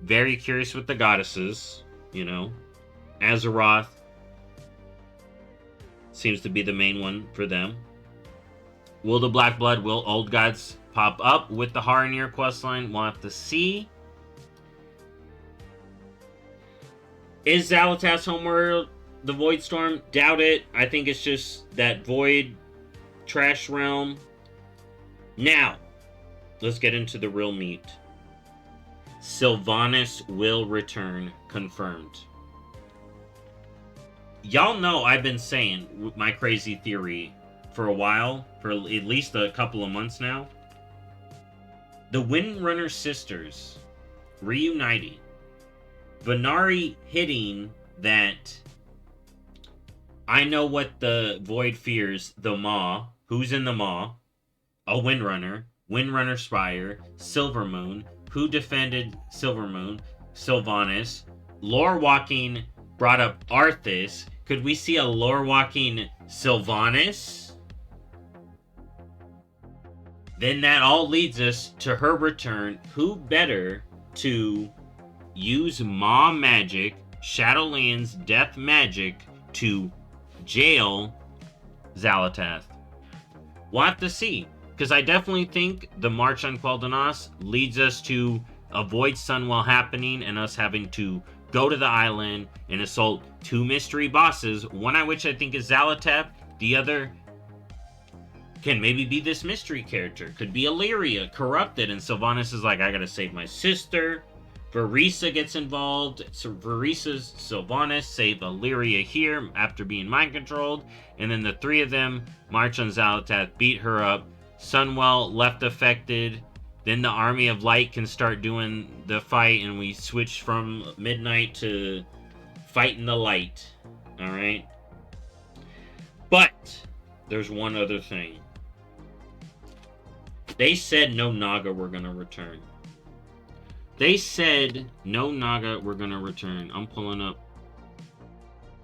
Very curious with the goddesses, you know. Azeroth seems to be the main one for them. Will the Black Blood, will Old Gods pop up with the Haranir questline? We'll have to see. Is Xal'atath's homeworld the Void Storm? Doubt it. I think it's just that Void trash realm. Now, let's get into the real meat. Sylvanas will return, confirmed. Y'all know I've been saying my crazy theory for a while, for at least a couple of months now. The Windrunner sisters reuniting. Venari hitting that I know what the Void fears, the Maw. Who's in the Maw? A Windrunner. Windrunner Spire. Silvermoon. Who defended Silvermoon? Sylvanas. Lore walking brought up Arthas. Could we see a lore walking Sylvanas? Then that all leads us to her return. Who better to use Maw magic, Shadowlands death magic, to jail Xal'atath? We'll have to see. Because I definitely think the March on Quel'Danas leads us to a Void Sunwell happening and us having to go to the island and assault 2 mystery bosses. One of which I think is Xal'atath. The other can maybe be this mystery character. Could be Illyria, corrupted. And Sylvanas is like, I gotta save my sister. Verisa gets involved. So Verisa's Sylvanas save Illyria here after being mind controlled. And then the 3 of them march on Xal'atath, beat her up. Sunwell left affected. Then the Army of Light can start doing the fight, and we switch from midnight to fighting the light. Alright? But there's one other thing. They said no Naga were gonna return. They said no Naga were gonna return. I'm pulling up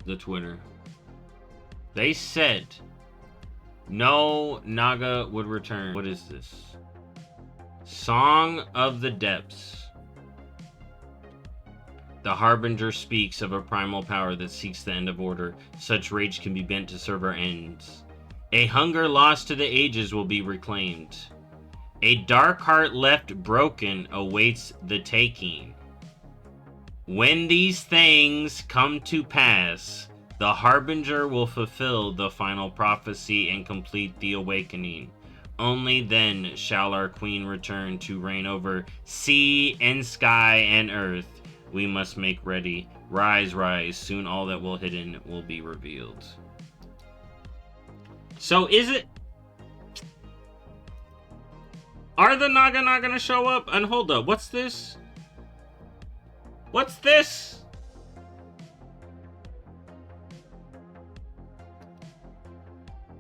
the Twitter. They said no Naga would return. What is this? Song of the Depths. The Harbinger speaks of a primal power that seeks the end of order. Such rage can be bent to serve our ends. A hunger lost to the ages will be reclaimed. A dark heart left broken awaits the taking. When these things come to pass, the Harbinger will fulfill the final prophecy and complete the awakening. Only then shall our queen return to reign over sea and sky and earth. We must make ready. Rise, rise. Soon all that will hidden will be revealed. So is it... Are the Naga not gonna show up? And hold up, what's this? What's this?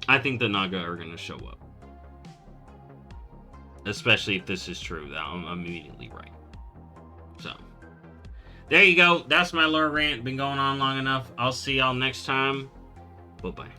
I think the Naga are gonna show up. Especially if this is true. I'm immediately right. So, there you go. That's my lore rant. Been going on long enough. I'll see y'all next time. Bye-bye.